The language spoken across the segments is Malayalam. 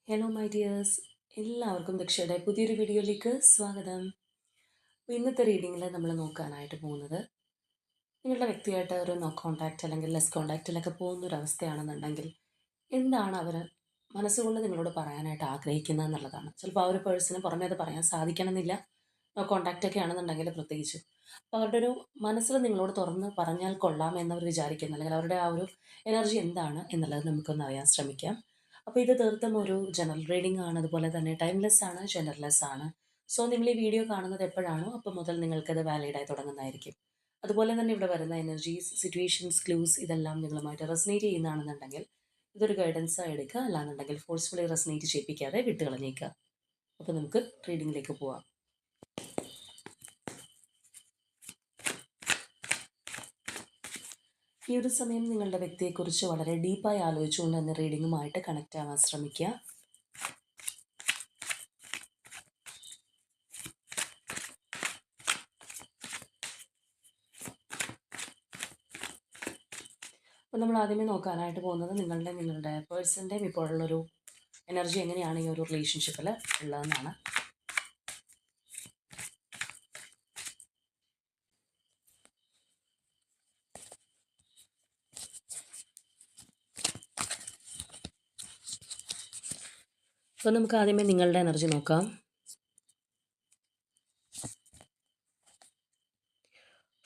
ഹലോ മൈ ഡിയേഴ്സ്, എല്ലാവർക്കും ദക്ഷയുടെ പുതിയൊരു വീഡിയോയിലേക്ക് സ്വാഗതം. അപ്പോൾ ഇന്നത്തെ റീഡിങ്ങിൽ നമ്മൾ നോക്കാനായിട്ട് പോകുന്നത് നിങ്ങളുടെ വ്യക്തിയായിട്ട് ഒരു നോ കോൺടാക്റ്റ് അല്ലെങ്കിൽ ലെസ് കോൺടാക്റ്റിലൊക്കെ പോകുന്നൊരവസ്ഥയാണെന്നുണ്ടെങ്കിൽ എന്താണ് അവർ മനസ്സുകൊണ്ട് നിങ്ങളോട് പറയാനായിട്ട് ആഗ്രഹിക്കുന്നത് എന്നുള്ളതാണ്. ചിലപ്പോൾ ആ ഒരു പേഴ്സണ് പുറമേ അത് പറയാൻ സാധിക്കണമെന്നില്ല, നോ കോൺടാക്റ്റ് ഒക്കെ ആണെന്നുണ്ടെങ്കിൽ പ്രത്യേകിച്ചും. അപ്പോൾ അവരുടെ ഒരു മനസ്സിൽ നിങ്ങളോട് തുറന്ന് പറഞ്ഞാൽ കൊള്ളാം എന്നവർ വിചാരിക്കുന്നു, അല്ലെങ്കിൽ അവരുടെ ആ ഒരു എനർജി എന്താണ് എന്നുള്ളത് നമുക്കൊന്ന് അറിയാൻ ശ്രമിക്കാം. അപ്പോൾ ഇത് തീർത്തും ഒരു ജനറൽ റീഡിംഗ് ആണ്, അതുപോലെ തന്നെ ടൈംലെസ് ആണ്, ജെൻഡർലെസ് ആണ്. സോ നിങ്ങൾ ഈ വീഡിയോ കാണുന്നത് എപ്പോഴാണോ അപ്പോൾ മുതൽ നിങ്ങൾക്കത് വാലിഡായി തുടങ്ങുന്നതായിരിക്കും. അതുപോലെ തന്നെ ഇവിടെ വരുന്ന എനർജീസ്, സിറ്റുവേഷൻസ്, ക്ലൂസ് ഇതെല്ലാം നിങ്ങളുമായിട്ട് റെസനേറ്റ് ചെയ്യുന്നതാണെന്നുണ്ടെങ്കിൽ ഇതൊരു ഗൈഡൻസ് ആയി എടുക്കുക, അല്ലാന്നുണ്ടെങ്കിൽ ഫോഴ്സ്ഫുള്ളി റെസനേറ്റ് ചെയ്യിപ്പിക്കാതെ വിട്ടുകളഞ്ഞേക്കുക. അപ്പോൾ നമുക്ക് റീഡിങ്ങിലേക്ക് പോവാം. ഈ ഒരു സമയം നിങ്ങളുടെ വ്യക്തിയെക്കുറിച്ച് വളരെ ഡീപ്പായി ആലോചിച്ചുകൊണ്ട് തന്നെ റീഡിങ്ങുമായിട്ട് കണക്റ്റ് ആവാൻ ശ്രമിക്കുക. അപ്പോൾ നമ്മൾ ആദ്യമേ നോക്കാനായിട്ട് പോകുന്നത് നിങ്ങളുടെ പേഴ്സൻ്റെയും ഇപ്പോഴുള്ളൊരു എനർജി എങ്ങനെയാണ് ഈ ഒരു റിലേഷൻഷിപ്പിൽ ഉള്ളതെന്നാണ്. അപ്പോൾ നമുക്ക് ആദ്യമേ നിങ്ങളുടെ എനർജി നോക്കാം.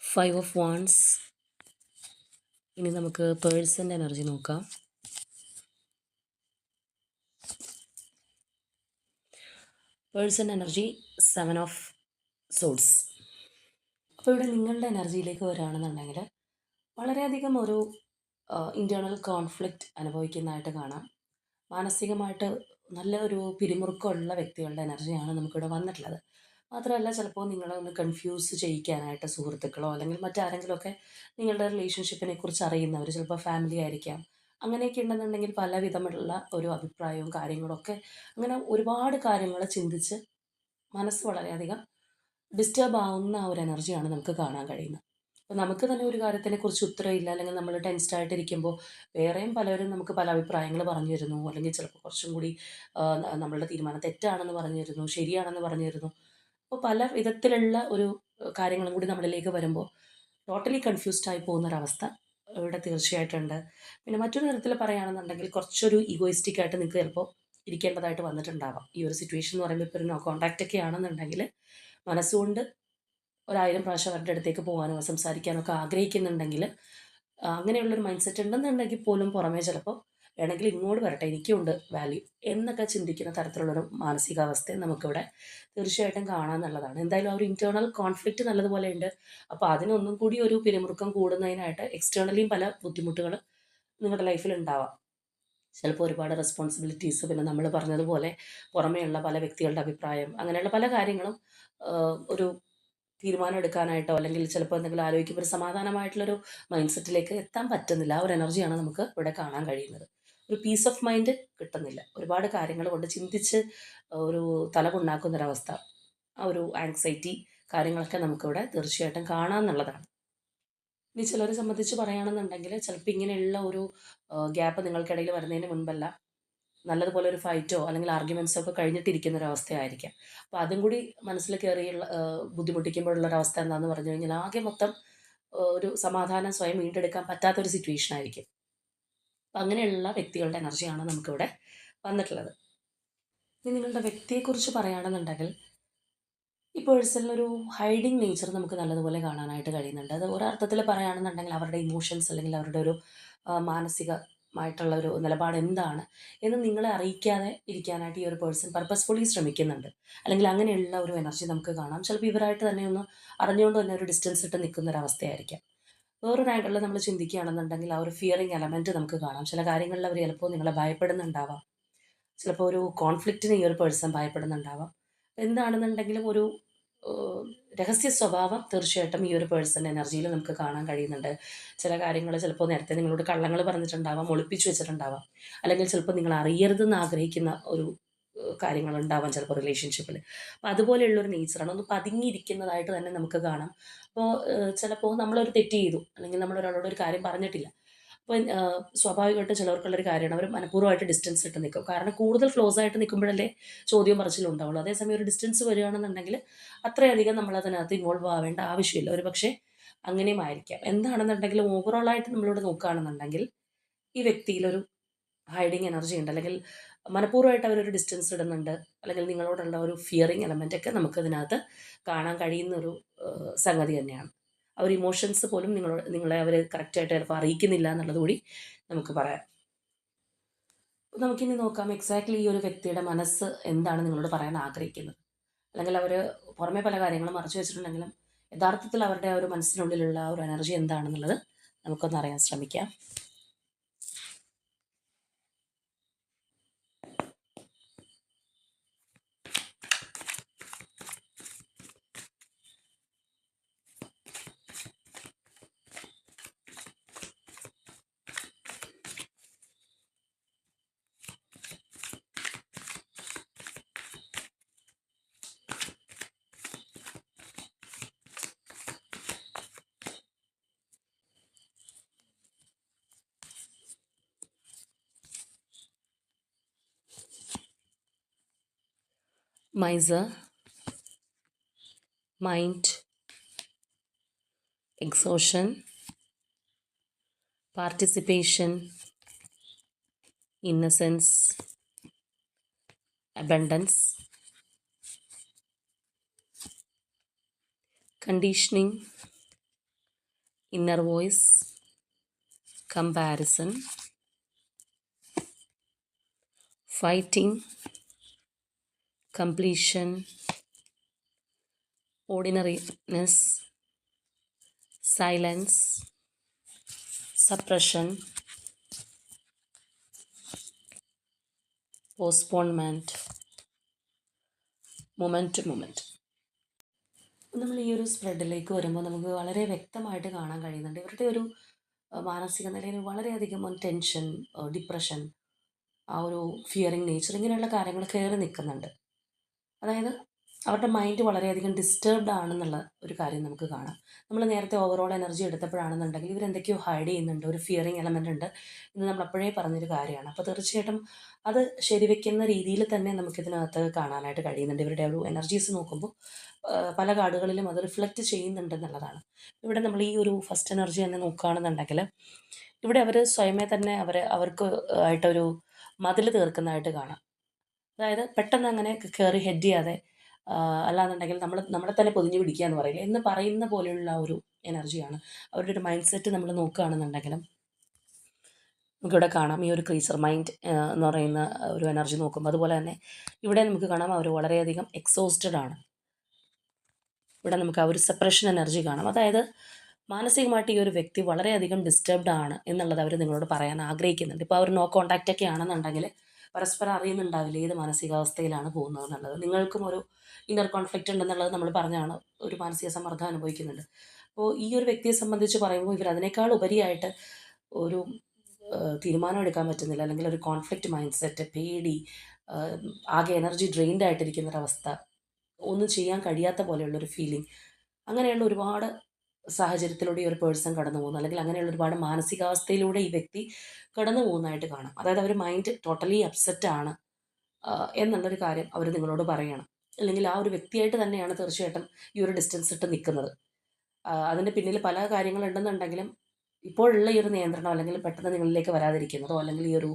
5 ഓഫ് വാൻഡ്സ്. ഇനി നമുക്ക് പേഴ്സൻ്റെ എനർജി നോക്കാം. Person energy 7 of swords. അപ്പോൾ ഇവിടെ നിങ്ങളുടെ എനർജിയിലേക്ക് വരികയാണെന്നുണ്ടെങ്കിൽ വളരെയധികം ഒരു ഇൻറ്റേർണൽ കോൺഫ്ലിക്റ്റ് അനുഭവിക്കുന്നതായിട്ട് കാണാം. മാനസികമായിട്ട് നല്ല ഒരു പിരിമുറുക്കമുള്ള വ്യക്തികളുടെ എനർജിയാണ് നമുക്കിവിടെ വന്നിട്ടുള്ളത്. മാത്രമല്ല, ചിലപ്പോൾ നിങ്ങളെ ഒന്ന് കൺഫ്യൂസ് ചെയ്യിക്കാനായിട്ട് സുഹൃത്തുക്കളോ അല്ലെങ്കിൽ മറ്റാരെങ്കിലുമൊക്കെ നിങ്ങളുടെ റിലേഷൻഷിപ്പിനെ കുറിച്ച് അറിയുന്നവർ, ചിലപ്പോൾ ഫാമിലി ആയിരിക്കാം, അങ്ങനെയൊക്കെ ഉണ്ടെന്നുണ്ടെങ്കിൽ പല വിധമുള്ള ഒരു അഭിപ്രായവും കാര്യങ്ങളൊക്കെ, അങ്ങനെ ഒരുപാട് കാര്യങ്ങൾ ചിന്തിച്ച് മനസ്സ് വളരെയധികം ഡിസ്റ്റർബ് ആവുന്ന ഒരു എനർജിയാണ് നമുക്ക് കാണാൻ കഴിയുന്നത്. അപ്പോൾ നമുക്ക് തന്നെ ഒരു കാര്യത്തിനെക്കുറിച്ച് ഉത്തരവില്ല, അല്ലെങ്കിൽ നമ്മൾ ടെൻസ്ഡ് ആയിട്ടിരിക്കുമ്പോൾ വേറെയും പലരും നമുക്ക് പല അഭിപ്രായങ്ങൾ പറഞ്ഞു തരുന്നു, അല്ലെങ്കിൽ ചിലപ്പോൾ കുറച്ചും കൂടി നമ്മളുടെ തീരുമാനം തെറ്റാണെന്ന് പറഞ്ഞു തരുന്നു, ശരിയാണെന്ന് പറഞ്ഞു തരുന്നു. അപ്പോൾ പല വിധത്തിലുള്ള ഒരു കാര്യങ്ങളും കൂടി നമ്മളിലേക്ക് വരുമ്പോൾ ടോട്ടലി കൺഫ്യൂസ്ഡ് ആയി പോകുന്നൊരവസ്ഥ ഇവിടെ തീർച്ചയായിട്ടുണ്ട്. പിന്നെ മറ്റൊരു തരത്തിൽ പറയുകയാണെന്നുണ്ടെങ്കിൽ കുറച്ചൊരു ഈഗോയിസ്റ്റിക് ആയിട്ട് നിങ്ങൾക്ക് ചിലപ്പോൾ ഇരിക്കേണ്ടതായിട്ട് വന്നിട്ടുണ്ടാവാം. ഈ ഒരു സിറ്റുവേഷൻ എന്ന് പറയുമ്പോൾ ഇപ്പോൾ ഒരു നോ കോൺടാക്റ്റ് ഒക്കെ ആണെന്നുണ്ടെങ്കിൽ മനസ്സുകൊണ്ട് 1000 പ്രാവശ്യം അവരുടെ അടുത്തേക്ക് പോകാനോ സംസാരിക്കാനോ ഒക്കെ ആഗ്രഹിക്കുന്നുണ്ടെങ്കിൽ, അങ്ങനെയുള്ളൊരു മൈൻഡ് സെറ്റ് ഉണ്ടെന്നുണ്ടെങ്കിൽ പോലും പുറമേ ചിലപ്പോൾ വേണമെങ്കിൽ ഇങ്ങോട്ട് വരട്ടെ, എനിക്കുണ്ട് വാല്യൂ എന്നൊക്കെ ചിന്തിക്കുന്ന തരത്തിലുള്ളൊരു മാനസികാവസ്ഥയെ നമുക്കിവിടെ തീർച്ചയായിട്ടും കാണാമെന്നുള്ളതാണ്. എന്തായാലും ആ ഒരു ഇൻറ്റേർണൽ കോൺഫ്ലിക്റ്റ് നല്ലതുപോലെ ഉണ്ട്. അപ്പോൾ അതിനൊന്നും കൂടി ഒരു പിരിമുറുക്കം കൂടുന്നതിനായിട്ട് എക്സ്റ്റേണലിയും പല ബുദ്ധിമുട്ടുകൾ നിങ്ങളുടെ ലൈഫിൽ ഉണ്ടാവാം. ചിലപ്പോൾ ഒരുപാട് റെസ്പോൺസിബിലിറ്റീസ്, പിന്നെ നമ്മൾ പറഞ്ഞതുപോലെ പുറമേയുള്ള പല വ്യക്തികളുടെ അഭിപ്രായം, അങ്ങനെയുള്ള പല കാര്യങ്ങളും ഒരു തീരുമാനം എടുക്കാനായിട്ടോ അല്ലെങ്കിൽ ചിലപ്പോൾ എന്തെങ്കിലും ആലോചിക്കുമ്പോൾ ഒരു സമാധാനമായിട്ടുള്ളൊരു മൈൻഡ് സെറ്റിലേക്ക് എത്താൻ പറ്റുന്നില്ല. ആ ഒരു എനർജിയാണ് നമുക്ക് ഇവിടെ കാണാൻ കഴിയുന്നത്. ഒരു പീസ് ഓഫ് മൈൻഡ് കിട്ടുന്നില്ല. ഒരുപാട് കാര്യങ്ങൾ കൊണ്ട് ചിന്തിച്ച് ഒരു തലപുണ്ണാക്കുന്നൊരവസ്ഥ, ആ ഒരു ആങ്സൈറ്റി കാര്യങ്ങളൊക്കെ നമുക്കിവിടെ തീർച്ചയായിട്ടും കാണാമെന്നുള്ളതാണ്. ഇനി ചിലരെ സംബന്ധിച്ച് പറയുകയാണെന്നുണ്ടെങ്കിൽ ചിലപ്പോൾ ഇങ്ങനെയുള്ള ഒരു ഗ്യാപ്പ് നിങ്ങൾക്കിടയിൽ വരുന്നതിന് മുൻപല്ല, നല്ലതുപോലെ ഒരു ഫൈറ്റോ അല്ലെങ്കിൽ ആർഗ്യുമെൻറ്റ്സോ ഒക്കെ കഴിഞ്ഞിട്ടിരിക്കുന്ന ഒരു അവസ്ഥയായിരിക്കാം. അപ്പോൾ അതും കൂടി മനസ്സിൽ കയറിയുള്ള ബുദ്ധിമുട്ടിക്കുമ്പോഴുള്ളൊരവസ്ഥ എന്താണെന്ന് പറഞ്ഞു കഴിഞ്ഞാൽ ആകെ മൊത്തം ഒരു സമാധാനം സ്വയം വീണ്ടെടുക്കാൻ പറ്റാത്തൊരു സിറ്റുവേഷൻ ആയിരിക്കും. അപ്പം അങ്ങനെയുള്ള വ്യക്തികളുടെ എനർജിയാണ് നമുക്കിവിടെ വന്നിട്ടുള്ളത്. ഇനി നിങ്ങളുടെ വ്യക്തിയെക്കുറിച്ച് പറയുകയാണെന്നുണ്ടെങ്കിൽ ഈ പേഴ്സണിലൊരു ഹൈഡിങ് നേച്ചർ നമുക്ക് നല്ലതുപോലെ കാണാനായിട്ട് കഴിയുന്നുണ്ട്. അത് ഒരർത്ഥത്തിൽ പറയുകയാണെന്നുണ്ടെങ്കിൽ അവരുടെ ഇമോഷൻസ് അല്ലെങ്കിൽ അവരുടെ ഒരു മാനസികമായിട്ടുള്ള ഒരു നിലപാട് എന്താണ് എന്ന് നിങ്ങളെ അറിയിക്കാതെ ഇരിക്കാനായിട്ട് ഈ ഒരു പേഴ്സൺ പർപ്പസ്ഫുള്ളി ശ്രമിക്കുന്നുണ്ട്. അല്ലെങ്കിൽ അങ്ങനെയുള്ള ഒരു എനർജി നമുക്ക് കാണാം. ചിലപ്പോൾ ഇവരായിട്ട് തന്നെ ഒന്ന് അറിഞ്ഞുകൊണ്ട് തന്നെ ഒരു ഡിസ്റ്റൻസ് ഇട്ട് നിൽക്കുന്ന ഒരു അവസ്ഥയായിരിക്കാം. വേറൊരു ആംഗിളിൽ നമ്മൾ ചിന്തിക്കുകയാണെന്നുണ്ടെങ്കിൽ ആ ഒരു ഫിയറിങ് എലമെൻറ്റ് നമുക്ക് കാണാം. ചില കാര്യങ്ങളിൽ അവർ ചിലപ്പോൾ നിങ്ങളെ ഭയപ്പെടുന്നുണ്ടാവാം. ചിലപ്പോൾ ഒരു കോൺഫ്ലിക്റ്റിന് ഈ ഒരു പേഴ്സൺ ഭയപ്പെടുന്നുണ്ടാവാം. എന്താണെന്നുണ്ടെങ്കിലും ഒരു ഏഹ്, രഹസ്യ സ്വഭാവം തീർച്ചയായിട്ടും ഈ ഒരു പേഴ്സൻ്റെ എനർജിയിൽ നമുക്ക് കാണാൻ കഴിയുന്നുണ്ട്. ചില കാര്യങ്ങൾ ചിലപ്പോൾ നേരത്തെ നിങ്ങളോട് കള്ളങ്ങൾ പറഞ്ഞിട്ടുണ്ടാവാം, ഒളിപ്പിച്ച് വെച്ചിട്ടുണ്ടാവാം, അല്ലെങ്കിൽ ചിലപ്പോൾ നിങ്ങൾ അറിയരുതെന്ന് ആഗ്രഹിക്കുന്ന ഒരു കാര്യങ്ങളുണ്ടാവാം ചിലപ്പോൾ റിലേഷൻഷിപ്പിൽ. അപ്പോൾ അതുപോലെയുള്ളൊരു നേച്ചറാണ്, ഒന്ന് പതുങ്ങിയിരിക്കുന്നതായിട്ട് തന്നെ നമുക്ക് കാണാം. അപ്പോൾ ചിലപ്പോൾ നമ്മളൊരു തെറ്റ് ചെയ്തു, അല്ലെങ്കിൽ നമ്മൾ ഒരാളോട് ഒരു കാര്യം പറഞ്ഞിട്ടില്ല. ഇപ്പം സ്വാഭാവികമായിട്ടും ചിലവർക്കുള്ളൊരു കാര്യമാണ് അവർ മനഃപൂർവ്വമായിട്ട് ഡിസ്റ്റൻസ് ഇട്ട് നിൽക്കും. കാരണം കൂടുതൽ ക്ലോസ് ആയിട്ട് നിൽക്കുമ്പോഴല്ലേ ചോദ്യവും പറച്ചിലും ഉണ്ടാവുള്ളൂ. അതേസമയം ഒരു ഡിസ്റ്റൻസ് വരികയാണെന്നുണ്ടെങ്കിൽ അത്രയധികം നമ്മളതിനകത്ത് ഇൻവോൾവ് ആവേണ്ട ആവശ്യമില്ല. ഒരു പക്ഷേ അങ്ങനെയും ആയിരിക്കാം. എന്താണെന്നുണ്ടെങ്കിലും ഓവറോളായിട്ട് നമ്മളിവിടെ നോക്കുകയാണെന്നുണ്ടെങ്കിൽ ഈ വ്യക്തിയിലൊരു ഹൈഡിങ് എനർജി ഉണ്ട്, അല്ലെങ്കിൽ മനഃപൂർവ്വമായിട്ട് അവരൊരു ഡിസ്റ്റൻസ് ഇടുന്നുണ്ട്, അല്ലെങ്കിൽ നിങ്ങളോടുള്ള ഒരു ഫിയറിങ് എലമെൻ്റ് ഒക്കെ നമുക്കതിനകത്ത് കാണാൻ കഴിയുന്ന ഒരു സംഗതി തന്നെയാണ്. ആ ഒരു ഇമോഷൻസ് പോലും നിങ്ങളെ അവർ കറക്റ്റായിട്ട് ചിലപ്പോൾ അറിയിക്കുന്നില്ല എന്നുള്ളത് കൂടി നമുക്ക് പറയാം. അപ്പോൾ നമുക്കിനി നോക്കാം എക്സാക്ട്ലി ഈ ഒരു വ്യക്തിയുടെ മനസ്സ് എന്താണ് നിങ്ങളോട് പറയാൻ ആഗ്രഹിക്കുന്നത്. അല്ലെങ്കിൽ അവർ പുറമെ പല കാര്യങ്ങളും മറച്ചു വെച്ചിട്ടുണ്ടെങ്കിലും യഥാർത്ഥത്തിൽ അവരുടെ ആ ഒരു മനസ്സിനുള്ളിലുള്ള ആ ഒരു എനർജി എന്താണെന്നുള്ളത് നമുക്കൊന്ന് അറിയാൻ ശ്രമിക്കാം. Miser, mind, exhaustion, participation, innocence, abundance, conditioning, inner voice, comparison, fighting, completion, ordinariness, silence, suppression, postponement, moment to moment. നമ്മൾ ഈ ഒരു സ്പ്രെഡിലേക്ക് വരുമ്പോൾ നമുക്ക് വളരെ വ്യക്തമായിട്ട് കാണാൻ കഴിയുന്നുണ്ട് ഇവരുടെ ഒരു മാനസിക നിലയിൽ വളരെയധികം ടെൻഷൻ, ഡിപ്രഷൻ, ആ ഒരു ഫിയറിങ് നേച്ചർ, ഇങ്ങനെയുള്ള കാര്യങ്ങൾ കയറി നിൽക്കുന്നുണ്ട്. അതായത് അവരുടെ മൈൻഡ് വളരെയധികം ഡിസ്റ്റർബ്ഡ് ആണെന്നുള്ള ഒരു കാര്യം നമുക്ക് കാണാം. നമ്മൾ നേരത്തെ ഓവറോൾ എനർജി എടുത്തപ്പോഴാണെന്നുണ്ടെങ്കിൽ ഇവരെന്തൊക്കെയോ ഹൈഡ് ചെയ്യുന്നുണ്ട്, ഒരു ഫിയറിങ് എലമെൻ്റ് ഉണ്ട് എന്ന് നമ്മൾ അപ്പോഴേ പറഞ്ഞൊരു കാര്യമാണ്. അപ്പോൾ തീർച്ചയായിട്ടും അത് ശരിവെക്കുന്ന രീതിയിൽ തന്നെ നമുക്കിതിനകത്ത് കാണാനായിട്ട് കഴിയുന്നുണ്ട്. ഇവരുടെ ഒരു എനർജീസ് നോക്കുമ്പോൾ പല കാർഡുകളിലും അത് റിഫ്ലക്റ്റ് ചെയ്യുന്നുണ്ടെന്നുള്ളതാണ്. ഇവിടെ നമ്മൾ ഈ ഒരു ഫസ്റ്റ് എനർജി തന്നെ നോക്കുകയാണെന്നുണ്ടെങ്കിൽ ഇവിടെ അവർ സ്വയമേ തന്നെ അവർക്ക് ആയിട്ടൊരു മതിൽ തീർക്കുന്നതായിട്ട് കാണാം. അതായത് പെട്ടെന്ന് അങ്ങനെ കയറി ഹെഡ് ചെയ്യാതെ, അല്ലാന്നുണ്ടെങ്കിൽ നമ്മളെ തന്നെ പൊതിഞ്ഞു പിടിക്കുക എന്ന് പറയില്ലേ, എന്ന് പറയുന്ന പോലെയുള്ള ഒരു എനർജിയാണ് അവരുടെ ഒരു മൈൻഡ് സെറ്റ്. നമ്മൾ നോക്കുകയാണെന്നുണ്ടെങ്കിലും നമുക്കിവിടെ കാണാം ഈ ഒരു ക്രീച്ചർ മൈൻഡ് എന്ന് പറയുന്ന ഒരു എനർജി നോക്കുമ്പോൾ. അതുപോലെ തന്നെ ഇവിടെ നമുക്ക് കാണാം അവർ വളരെയധികം എക്സോസ്റ്റഡ് ആണ്. ഇവിടെ നമുക്ക് ആ ഒരു സെപ്പറേഷൻ എനർജി കാണാം. അതായത് മാനസികമായിട്ട് ഈ ഒരു വ്യക്തി വളരെയധികം ഡിസ്റ്റർബ്ഡ് ആണ് എന്നുള്ളത് അവർ നിങ്ങളോട് പറയാൻ ആഗ്രഹിക്കുന്നുണ്ട്. ഇപ്പോൾ അവർ നോ കോൺടാക്റ്റ് ഒക്കെ ആണെന്നുണ്ടെങ്കിൽ പരസ്പരം അറിയുന്നുണ്ടാവില്ല ഏത് മാനസികാവസ്ഥയിലാണ് പോകുന്നത് എന്നുള്ളത്. നിങ്ങൾക്കും ഒരു ഇന്നർ കോൺഫ്ലിക്റ്റ് ഉണ്ടെന്നുള്ളത് നമ്മൾ പറഞ്ഞാണ്, ഒരു മാനസിക സമ്മർദ്ദം അനുഭവിക്കുന്നുണ്ട്. അപ്പോൾ ഈ ഒരു വ്യക്തിയെ സംബന്ധിച്ച് പറയുമ്പോൾ ഇവർ അതിനേക്കാൾ ഉപരിയായിട്ട് ഒരു തീരുമാനം എടുക്കാൻ പറ്റുന്നില്ല, അല്ലെങ്കിൽ ഒരു കോൺഫ്ലിക്റ്റ് മൈൻഡ് സെറ്റ്, പേടി, ആകെ എനർജി ഡ്രെയിൻഡ് ആയിട്ടിരിക്കുന്നൊരവസ്ഥ, ഒന്നും ചെയ്യാൻ കഴിയാത്ത പോലെയുള്ളൊരു ഫീലിംഗ്, അങ്ങനെയുള്ള ഒരുപാട് സാഹചര്യത്തിലൂടെ ഈ ഒരു പേഴ്സൺ കടന്നു പോകുന്നു, അല്ലെങ്കിൽ അങ്ങനെയുള്ള ഒരുപാട് മാനസികാവസ്ഥയിലൂടെ ഈ വ്യക്തി കടന്നു പോകുന്നതായിട്ട് കാണാം. അതായത് അവർ മൈൻഡ് ടോട്ടലി അപ്സെറ്റ് ആണ് എന്നുള്ളൊരു കാര്യം അവർ നിങ്ങളോട് പറയണം. അല്ലെങ്കിൽ ആ ഒരു വ്യക്തിയായിട്ട് തന്നെയാണ് തീർച്ചയായിട്ടും ഈ ഒരു ഡിസ്റ്റൻസ് ഇട്ട് നിൽക്കുന്നത്. അതിൻ്റെ പിന്നിൽ പല കാര്യങ്ങളുണ്ടെന്നുണ്ടെങ്കിലും ഇപ്പോഴുള്ള ഈ ഒരു നിയന്ത്രണം, അല്ലെങ്കിൽ പെട്ടെന്ന് നിങ്ങളിലേക്ക് വരാതിരിക്കുന്നതോ, അല്ലെങ്കിൽ ഈ ഒരു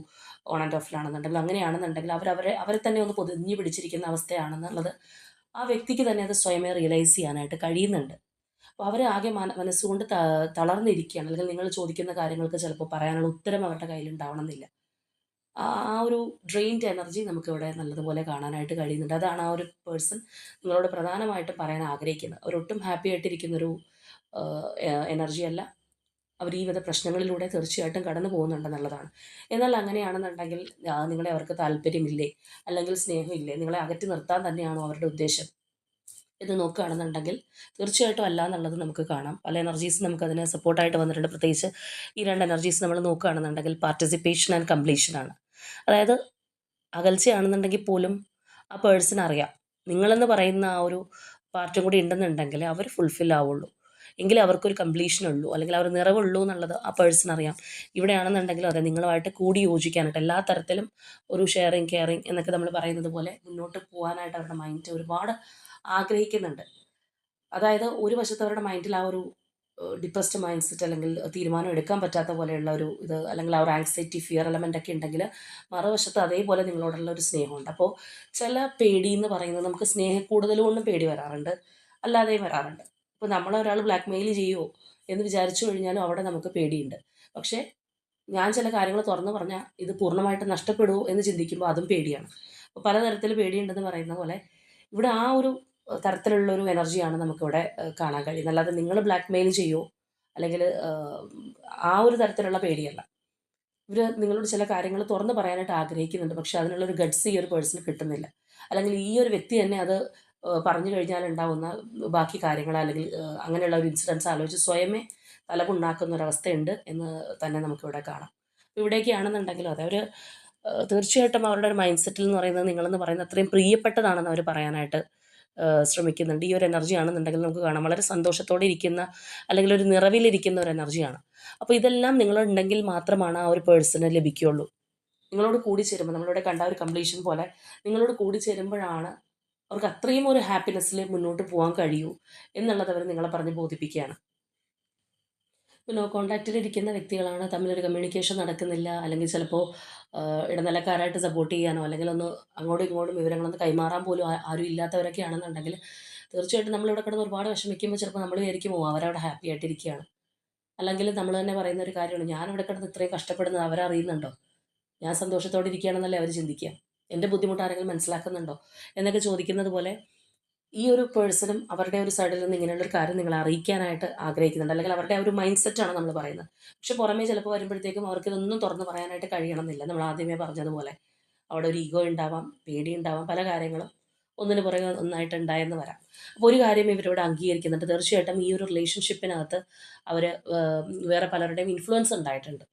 ഓൺ ആൻഡ് ഓഫിലാണെന്നുണ്ടെങ്കിൽ അങ്ങനെയാണെന്നുണ്ടെങ്കിൽ അവരെ തന്നെ ഒന്ന് പൊതിഞ്ഞു പിടിച്ചിരിക്കുന്ന അവസ്ഥയാണെന്നുള്ളത് ആ വ്യക്തിക്ക് തന്നെ അത് സ്വയമേ റിയലൈസ് ചെയ്യാനായിട്ട് കഴിയുന്നുണ്ട്. അപ്പോൾ അവർ ആകെ മനസ്സുകൊണ്ട് തളർന്നിരിക്കുകയാണ്, അല്ലെങ്കിൽ നിങ്ങൾ ചോദിക്കുന്ന കാര്യങ്ങൾക്ക് ചിലപ്പോൾ പറയാനുള്ള ഉത്തരം അവരുടെ കയ്യിലുണ്ടാവണമെന്നില്ല. ആ ഒരു ഡ്രെയിൻഡ് എനർജി നമുക്കിവിടെ നല്ലതുപോലെ കാണാനായിട്ട് കഴിയുന്നുണ്ട്. അതാണ് ആ ഒരു പേഴ്സൺ നിങ്ങളോട് പ്രധാനമായിട്ടും പറയാൻ ആഗ്രഹിക്കുന്നത്. അവരൊട്ടും ഹാപ്പി ആയിട്ടിരിക്കുന്നൊരു എനർജി അല്ല. അവർ ഈ വിധ പ്രശ്നങ്ങളിലൂടെ തീർച്ചയായിട്ടും കടന്നു പോകുന്നുണ്ടെന്നുള്ളതാണ്. എന്നാൽ അങ്ങനെയാണെന്നുണ്ടെങ്കിൽ നിങ്ങളെ അവർക്ക് താല്പര്യമില്ലേ, അല്ലെങ്കിൽ സ്നേഹമില്ലേ, നിങ്ങളെ അകറ്റി നിർത്താൻ തന്നെയാണോ അവരുടെ ഉദ്ദേശം ഇത് നോക്കുകയാണെന്നുണ്ടെങ്കിൽ തീർച്ചയായിട്ടും അല്ല എന്നുള്ളത് നമുക്ക് കാണാം. പല എനർജീസ് നമുക്കതിന് സപ്പോർട്ടായിട്ട് വന്നിട്ടുണ്ട്. പ്രത്യേകിച്ച് ഈ രണ്ട് എനർജീസ് നമ്മൾ നോക്കുകയാണെന്നുണ്ടെങ്കിൽ പാർട്ടിസിപ്പേഷൻ ആൻഡ് കംപ്ലീഷൻ ആണ്. അതായത് അകൽച്ചയാണെന്നുണ്ടെങ്കിൽ പോലും ആ പേഴ്സൺ അറിയാം നിങ്ങളെന്ന് പറയുന്ന ആ ഒരു പാർട്ടും കൂടി ഉണ്ടെന്നുണ്ടെങ്കിൽ അവർ ഫുൾഫിൽ ആവുള്ളൂ. എങ്കിലേ അവർക്കൊരു കംപ്ലീഷൻ ഉള്ളൂ, അല്ലെങ്കിൽ അവർ നിറവുള്ളൂ എന്നുള്ളത് ആ പേഴ്സൺ അറിയാം. ഇവിടെയാണെന്നുണ്ടെങ്കിലും അതെ, നിങ്ങളുമായിട്ട് കൂടി യോജിക്കാനായിട്ട് എല്ലാ തരത്തിലും ഒരു ഷെയറിങ് കെയറിങ് എന്നൊക്കെ നമ്മൾ പറയുന്നത് പോലെ മുന്നോട്ട് പോകാനായിട്ട് അവരുടെ മൈൻഡ് ഒരുപാട് ആഗ്രഹിക്കുന്നുണ്ട്. അതായത് ഒരു വശത്ത് അവരുടെ മൈൻഡിൽ ആ ഒരു ഡിപ്രസ്ഡ് മൈൻഡ് സെറ്റ്, അല്ലെങ്കിൽ തീരുമാനം എടുക്കാൻ പറ്റാത്ത പോലെയുള്ള ഒരു ഇത്, അല്ലെങ്കിൽ ആ ഒരു ആങ്സൈറ്റി ഫിയർ എലമെൻ്റ് ഒക്കെ ഉണ്ടെങ്കിൽ, മറുവശത്ത് അതേപോലെ നിങ്ങളോടുള്ള ഒരു സ്നേഹമുണ്ട്. അപ്പോൾ ചില പേടി എന്ന് പറയുന്നത് നമുക്ക് സ്നേഹക്കൂടുതൽ കൊണ്ടും പേടി വരാറുണ്ട്, അല്ലാതെയും വരാറുണ്ട്. ഇപ്പോൾ നമ്മളെ ഒരാൾ ബ്ലാക്ക് മെയിൽ ചെയ്യുമോ എന്ന് വിചാരിച്ചു കഴിഞ്ഞാലും അവിടെ നമുക്ക് പേടിയുണ്ട്. പക്ഷേ ഞാൻ ചില കാര്യങ്ങൾ തുറന്നു പറഞ്ഞാൽ ഇത് പൂർണ്ണമായിട്ട് നഷ്ടപ്പെടുമോ എന്ന് ചിന്തിക്കുമ്പോൾ അതും പേടിയാണ്. അപ്പോൾ പലതരത്തിൽ പേടിയുണ്ടെന്ന് പറയുന്ന പോലെ ഇവിടെ ആ ഒരു തരത്തിലുള്ളൊരു എനർജിയാണ് നമുക്കിവിടെ കാണാൻ കഴിയുന്നത്. അല്ലാതെ നിങ്ങൾ ബ്ലാക്ക് മെയിൽ ചെയ്യുമോ അല്ലെങ്കിൽ ആ ഒരു തരത്തിലുള്ള പേടിയല്ല. ഇവർ നിങ്ങളോട് ചില കാര്യങ്ങൾ തുറന്ന് പറയാനായിട്ട് ആഗ്രഹിക്കുന്നുണ്ട്, പക്ഷേ അതിനുള്ളൊരു ഗഡ്സ് ഈ ഒരു പേഴ്സണ് കിട്ടുന്നില്ല. അല്ലെങ്കിൽ ഈ ഒരു വ്യക്തി തന്നെ അത് പറഞ്ഞു കഴിഞ്ഞാൽ ഉണ്ടാവുന്ന ബാക്കി കാര്യങ്ങൾ, അല്ലെങ്കിൽ അങ്ങനെയുള്ള ഒരു ഇൻസിഡൻസ് ആലോചിച്ച് സ്വയമേ തലപുണ്ണാക്കുന്ന ഒരവസ്ഥയുണ്ട് എന്ന് തന്നെ നമുക്കിവിടെ കാണാം. ഇവിടേക്കാണെന്നുണ്ടെങ്കിലും അതെ, അവർ തീർച്ചയായിട്ടും അവരുടെ ഒരു മൈൻഡ് സെറ്റിൽ എന്ന് പറയുന്നത് നിങ്ങളെന്ന് പറയുന്നത് അത്രയും പ്രിയപ്പെട്ടതാണെന്ന് അവർ പറയാനായിട്ട് ശ്രമിക്കുന്നുണ്ട്. ഈ ഒരു എനർജി ആണെന്നുണ്ടെങ്കിൽ നമുക്ക് കാണാം വളരെ സന്തോഷത്തോടെ ഇരിക്കുന്ന, അല്ലെങ്കിൽ ഒരു നിറവിലിരിക്കുന്ന ഒരു എനർജിയാണ്. അപ്പോൾ ഇതെല്ലാം നിങ്ങളുണ്ടെങ്കിൽ മാത്രമാണ് ആ ഒരു പേഴ്സണ് ലഭിക്കുകയുള്ളൂ. നിങ്ങളോട് കൂടിച്ചേരുമ്പോൾ, നമ്മളിവിടെ കണ്ട ഒരു കംപ്ലീഷൻ പോലെ നിങ്ങളോട് കൂടിച്ചേരുമ്പോഴാണ് അവർക്ക് അത്രയും ഒരു ഹാപ്പിനെസ്സിൽ മുന്നോട്ട് പോകാൻ കഴിയൂ എന്നുള്ളത് അവർ നിങ്ങളെ പറഞ്ഞ് ബോധിപ്പിക്കുകയാണ്. നോ കോൺടാക്റ്റിലിരിക്കുന്ന വ്യക്തികളാണ്, തമ്മിലൊരു കമ്മ്യൂണിക്കേഷൻ നടക്കുന്നില്ല, അല്ലെങ്കിൽ ചിലപ്പോൾ ഇടനിലക്കാരായിട്ട് സപ്പോർട്ട് ചെയ്യാനോ, അല്ലെങ്കിൽ ഒന്ന് അങ്ങോട്ടും ഇങ്ങോട്ടും വിവരങ്ങളൊന്ന് കൈമാറാൻ പോലും ആരും ഇല്ലാത്തവരൊക്കെ ആണെന്നുണ്ടെങ്കിൽ, തീർച്ചയായിട്ടും നമ്മളിവിടെ കിടന്ന് ഒരുപാട് വിഷമിക്കുമ്പോൾ ചിലപ്പോൾ നമ്മൾ വിചാരിക്കും അവരവിടെ ഹാപ്പി ആയിട്ടിരിക്കുകയാണ്. അല്ലെങ്കിൽ നമ്മൾ തന്നെ പറയുന്ന ഒരു കാര്യമാണ്, ഞാനിവിടെ കിടന്ന് ഇത്രയും കഷ്ടപ്പെടുന്നത് അവരറിയുന്നുണ്ടോ, ഞാൻ സന്തോഷത്തോടെ ഇരിക്കുകയാണെന്നല്ലേ അവർ ചിന്തിക്കുക, എൻ്റെ ബുദ്ധിമുട്ട് ആരെങ്കിലും മനസ്സിലാക്കുന്നുണ്ടോ എന്നൊക്കെ ചോദിക്കുന്നത് പോലെ ഈ ഒരു പേഴ്സണും അവരുടെ ഒരു സൈഡിൽ നിന്ന് ഇങ്ങനെയുള്ളൊരു കാര്യം നിങ്ങളെ അറിയിക്കാനായിട്ട് ആഗ്രഹിക്കുന്നുണ്ട്, അല്ലെങ്കിൽ അവരുടെ ആ ഒരു മൈൻഡ് സെറ്റാണ് നമ്മൾ പറയുന്നത്. പക്ഷെ പുറമേ ചിലപ്പോൾ വരുമ്പോഴത്തേക്കും അവർക്ക് ഇതൊന്നും തുറന്ന് പറയാനായിട്ട് കഴിയണമെന്നില്ല. നമ്മൾ ആദ്യമേ പറഞ്ഞതുപോലെ അവിടെ ഒരു ഈഗോ ഉണ്ടാവാം, പേടി ഉണ്ടാവാം, പല കാര്യങ്ങളും ഒന്നിന് പുറകെ ഒന്നായിട്ട് ഉണ്ടായെന്ന് വരാം. അപ്പോൾ ഒരു കാര്യം ഇവരോട് അംഗീകരിക്കുന്നുണ്ട്, തീർച്ചയായിട്ടും ഈ ഒരു റിലേഷൻഷിപ്പിനകത്ത് അവർ വേറെ പലരുടെയും ഇൻഫ്ലുവൻസ് ഉണ്ടായിട്ടുണ്ട്.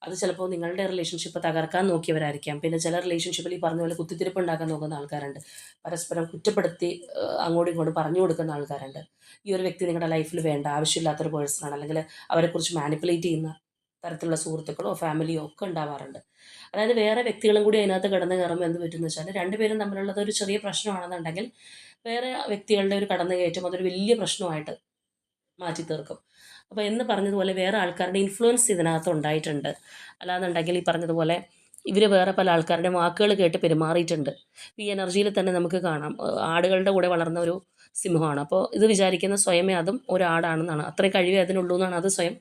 അത് ചിലപ്പോൾ നിങ്ങളുടെ റിലേഷൻഷിപ്പ് തകർക്കാൻ നോക്കിയവരായിരിക്കാം. പിന്നെ ചില റിലേഷൻഷിപ്പിൽ ഈ പറഞ്ഞ പോലെ കുത്തിത്തിരിപ്പ് ഉണ്ടാക്കാൻ നോക്കുന്ന ആൾക്കാരുണ്ട്. പരസ്പരം കുറ്റപ്പെടുത്തി അങ്ങോട്ടും ഇങ്ങോട്ടും പറഞ്ഞു കൊടുക്കുന്ന ആൾക്കാരുണ്ട്. ഈ ഒരു വ്യക്തി നിങ്ങളുടെ ലൈഫിൽ വേണ്ട, ആവശ്യമില്ലാത്തൊരു പേഴ്സണാണ്, അല്ലെങ്കിൽ അവരെക്കുറിച്ച് മാനിപ്പുലേറ്റ് ചെയ്യുന്ന തരത്തിലുള്ള സുഹൃത്തുക്കളോ ഫാമിലിയോ ഒക്കെ ഉണ്ടാവാറുണ്ട്. അതായത് വേറെ വ്യക്തികളും കൂടി അതിനകത്ത് കടന്നു കയറുമ്പോൾ എന്ത് പറ്റുമെന്ന് വെച്ചാൽ, രണ്ടുപേരും തമ്മിലുള്ളത് ഒരു ചെറിയ പ്രശ്നമാണെന്നുണ്ടെങ്കിൽ വേറെ വ്യക്തികളുടെ ഒരു കടന്നുകയറ്റം അതൊരു വലിയ പ്രശ്നമായിട്ട് മാറ്റി തീർക്കും. അപ്പോൾ എന്ന് പറഞ്ഞതുപോലെ വേറെ ആൾക്കാരുടെ ഇൻഫ്ലുവൻസ് ഇതിനകത്ത് ഉണ്ടായിട്ടുണ്ട്. അല്ലാന്നുണ്ടെങ്കിൽ ഈ പറഞ്ഞതുപോലെ ഇവർ വേറെ പല ആൾക്കാരുടെ വാക്കുകൾ കേട്ട് പെരുമാറിയിട്ടുണ്ട്. ഈ എനർജിയിൽ തന്നെ നമുക്ക് കാണാം, ആടുകളുടെ കൂടെ വളർന്ന ഒരു സിംഹമാണ്. അപ്പോൾ ഇത് വിചാരിക്കുന്ന സ്വയമേ അതും ഒരാടാണെന്നാണ്, അത്രയും കഴിവേ അതിനുള്ളൂ എന്നാണ് അത് സ്വയം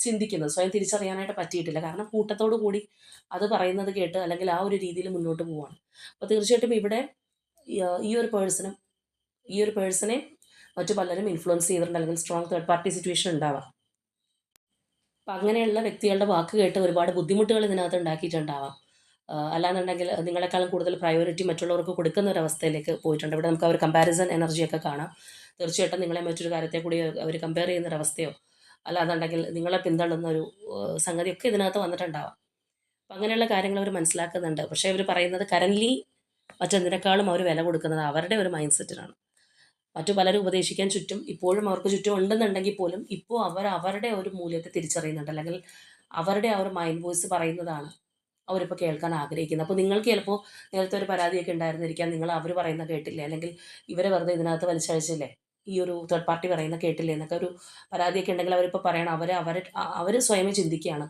ചിന്തിക്കുന്നത്. സ്വയം തിരിച്ചറിയാനായിട്ട് പറ്റിയിട്ടില്ല, കാരണം കൂട്ടത്തോടു കൂടി അത് പറയുന്നത് കേട്ട് അല്ലെങ്കിൽ ആ ഒരു രീതിയിൽ മുന്നോട്ട് പോവുകയാണ്. അപ്പോൾ തീർച്ചയായിട്ടും ഇവിടെ ഈ ഒരു പേഴ്സണും ഈ ഒരു പേഴ്സണെ മറ്റു പലരും ഇൻഫ്ലുവൻസ് ചെയ്തിട്ടുണ്ട്, അല്ലെങ്കിൽ സ്ട്രോങ് തേർഡ് പാർട്ടി സിറ്റുവേഷൻ ഉണ്ടാവാം. അപ്പം അങ്ങനെയുള്ള വ്യക്തികളുടെ വാക്ക് കേട്ട് ഒരുപാട് ബുദ്ധിമുട്ടുകൾ ഇതിനകത്ത് ഉണ്ടാക്കിയിട്ടുണ്ടാവാം. അല്ലാന്നുണ്ടെങ്കിൽ നിങ്ങളെക്കാളും കൂടുതൽ പ്രയോറിറ്റി മറ്റുള്ളവർക്ക് കൊടുക്കുന്ന ഒരു അവസ്ഥയിലേക്ക് പോയിട്ടുണ്ട്. ഇവിടെ നമുക്ക് ആ ഒരു കമ്പാരിസൺ എനർജിയൊക്കെ കാണാം. തീർച്ചയായിട്ടും നിങ്ങളെ മറ്റൊരു കാര്യത്തെ കൂടി അവർ കമ്പയർ ചെയ്യുന്നൊരവസ്ഥയോ, അല്ലാന്നുണ്ടെങ്കിൽ നിങ്ങളെ പിന്തള്ളുന്ന ഒരു സംഗതിയൊക്കെ ഇതിനകത്ത് വന്നിട്ടുണ്ടാവാം. അപ്പം അങ്ങനെയുള്ള കാര്യങ്ങൾ അവർ മനസ്സിലാക്കുന്നുണ്ട്. പക്ഷേ അവർ പറയുന്നത് കറൻ്റ്ലി മറ്റെന്തിനേക്കാളും അവർ വില കൊടുക്കുന്നത് അവരുടെ ഒരു മൈൻഡ് സെറ്റിനാണ്. മറ്റു പലരും ഉപദേശിക്കാൻ ചുറ്റും ഇപ്പോഴും അവർക്ക് ചുറ്റും ഉണ്ടെന്നുണ്ടെങ്കിൽ പോലും ഇപ്പോൾ അവർ അവരുടെ ഒരു മൂല്യത്തെ തിരിച്ചറിയുന്നുണ്ട്, അല്ലെങ്കിൽ അവരുടെ ആ ഒരു മൈൻഡ് വോയിസ് പറയുന്നതാണ് അവരിപ്പോൾ കേൾക്കാൻ ആഗ്രഹിക്കുന്നത്. അപ്പോൾ നിങ്ങൾക്ക് ചിലപ്പോൾ നേരത്തെ ഒരു പരാതിയൊക്കെ ഉണ്ടായിരുന്നിരിക്കാം, നിങ്ങൾ അവർ പറയുന്ന കേട്ടില്ലേ, അല്ലെങ്കിൽ ഇവരെ വെറുതെ ഇതിനകത്ത് വലിച്ചഴിച്ചില്ലേ, ഈ ഒരു തേർഡ് പാർട്ടി പറയുന്ന കേട്ടില്ലേ എന്നൊക്കെ ഒരു പരാതിയൊക്കെ ഉണ്ടെങ്കിൽ അവരിപ്പോൾ പറയണം, അവർ സ്വയമേ ചിന്തിക്കുകയാണ്,